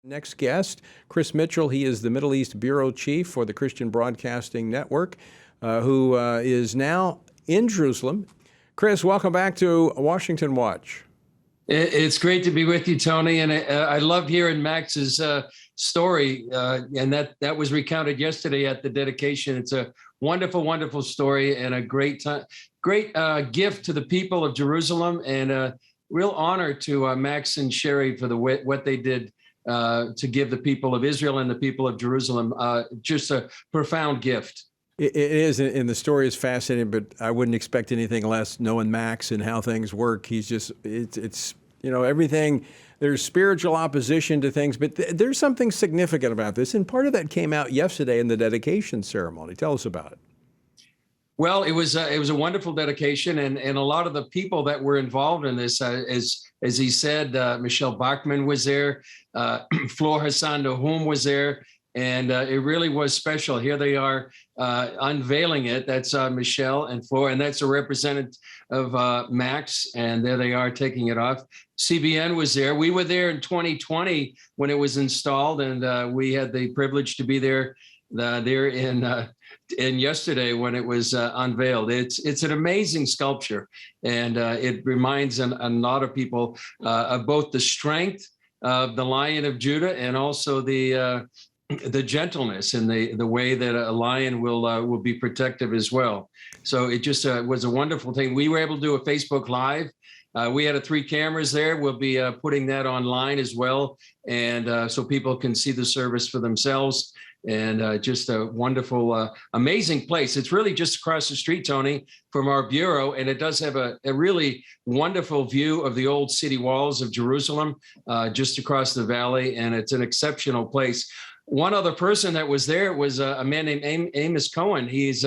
Next guest, Chris Mitchell. He is the Middle East Bureau Chief for the Christian Broadcasting Network, who is now in Jerusalem. Chris, welcome back to Washington Watch. It's great to be with you, Tony, and I loved hearing Max's story, and that was recounted yesterday at the dedication. It's a wonderful, wonderful story and a great gift to the people of Jerusalem, and a real honor to Max and Sherry for what they did to give the people of Israel and the people of Jerusalem just a profound gift. It is, and the story is fascinating, but I wouldn't expect anything less knowing Max and how things work. He's just, it's everything. There's spiritual opposition to things, but there's something significant about this, and part of that came out yesterday in the dedication ceremony. Tell us about it. Well, it was a wonderful dedication, and a lot of the people that were involved in this, as he said, Michelle Bachman was there, Flor Hassan Nahum was there, and it really was special. Here they are unveiling it. That's Michelle and Flor, and that's a representative of Max, and there they are taking it off. CBN was there. We were there in 2020 when it was installed, and we had the privilege to be there in yesterday when it was unveiled. It's an amazing sculpture, and it reminds a lot of people of both the strength of the Lion of Judah and also the gentleness and the way that a lion will be protective as well. So it just was a wonderful thing. We were able to do a Facebook Live. We had 3 cameras there. We'll be putting that online as well, and so people can see the service for themselves. And just a wonderful, amazing place. It's really just across the street, Tony, from our bureau, and it does have a really wonderful view of the old city walls of Jerusalem, just across the valley, and it's an exceptional place. One other person that was there was a man named Amos Cohen. He's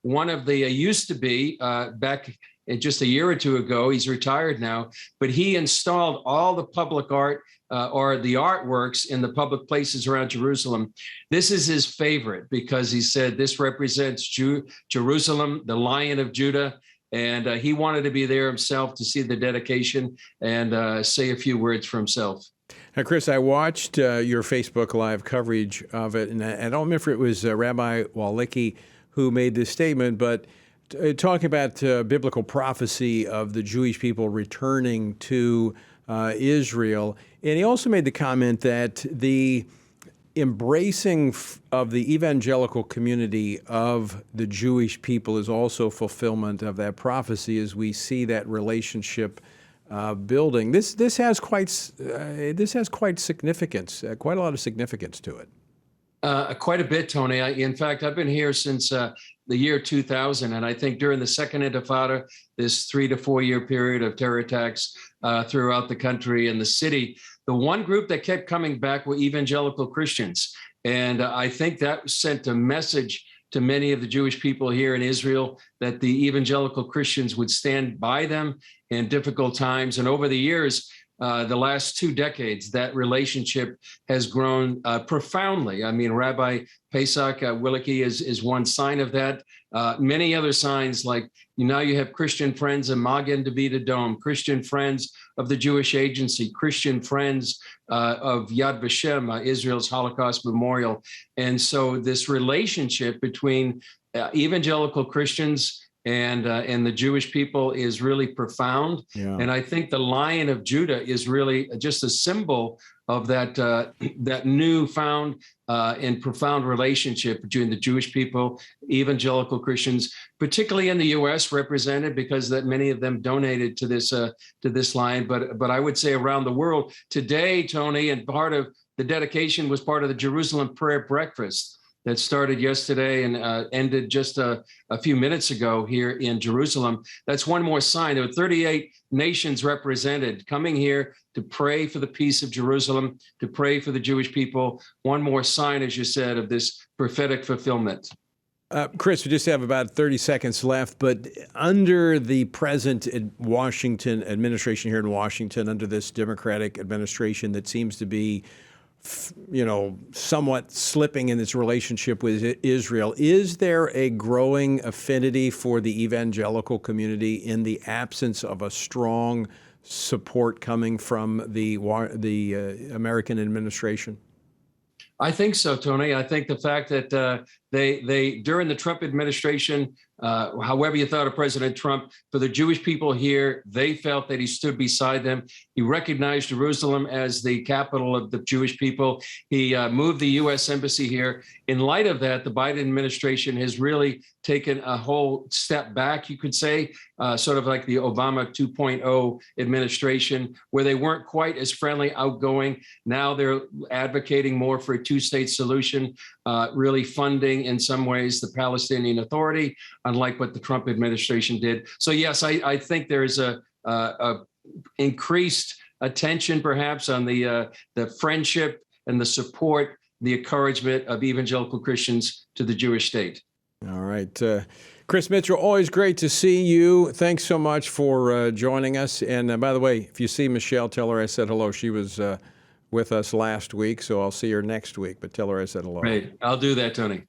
one of the used to be back just a year or two ago. He's retired now, but he installed all the public art or the artworks in the public places around Jerusalem. This is his favorite because he said this represents Jerusalem, the Lion of Judah, and he wanted to be there himself to see the dedication and say a few words for himself. Now, Chris, I watched your Facebook Live coverage of it, and I don't remember if it was Rabbi Walicki who made this statement, but talking about biblical prophecy of the Jewish people returning to Israel. And he also made the comment that the embracing of the evangelical community of the Jewish people is also fulfillment of that prophecy as we see that relationship building. This has quite significance, quite a lot of significance to it. Quite a bit, Tony. In fact, I've been here since the year 2000, and I think during the Second Intifada, this 3 to 4 year period of terror attacks throughout the country and the city, the one group that kept coming back were evangelical Christians. And I think that sent a message to many of the Jewish people here in Israel that the evangelical Christians would stand by them in difficult times. And over the years, the last 2 decades, that relationship has grown profoundly. I mean, Rabbi Pesach Walicki is one sign of that. Many other signs, like now you have Christian Friends of Magen David Adom, Christian Friends of the Jewish Agency, Christian Friends of Yad Vashem, Israel's Holocaust Memorial. And so this relationship between evangelical Christians and the Jewish people is really profound. Yeah. And I think the Lion of Judah is really just a symbol of that newfound and profound relationship between the Jewish people, evangelical Christians, particularly in the U.S. represented because that many of them donated to this Lion. But I would say around the world today, Tony, and part of the dedication was part of the Jerusalem prayer breakfast that started yesterday and ended just a few minutes ago here in Jerusalem. That's one more sign. There were 38 nations represented coming here to pray for the peace of Jerusalem, to pray for the Jewish people. One more sign, as you said, of this prophetic fulfillment. Chris, we just have about 30 seconds left, but under the present Washington administration here in Washington, under this Democratic administration that seems to be somewhat slipping in its relationship with Israel, is there a growing affinity for the evangelical community in the absence of a strong support coming from the American administration? I think so, Tony. I think the fact that they during the Trump administration, however you thought of President Trump, for the Jewish people here, they felt that he stood beside them. He recognized Jerusalem as the capital of the Jewish people. He moved the U.S. Embassy here. In light of that, the Biden administration has really taken a whole step back, you could say, sort of like the Obama 2.0 administration, where they weren't quite as friendly, outgoing. Now they're advocating more for a two-state solution, really funding in some ways the Palestinian Authority, unlike what the Trump administration did. So yes, I think there is a increased attention perhaps on the friendship and the support, the encouragement of evangelical Christians to the Jewish state. All right. Chris Mitchell, always great to see you. Thanks so much for joining us. And by the way, if you see Michelle, tell her I said hello. She was with us last week, so I'll see her next week, but tell her I said hello. Great. I'll do that, Tony.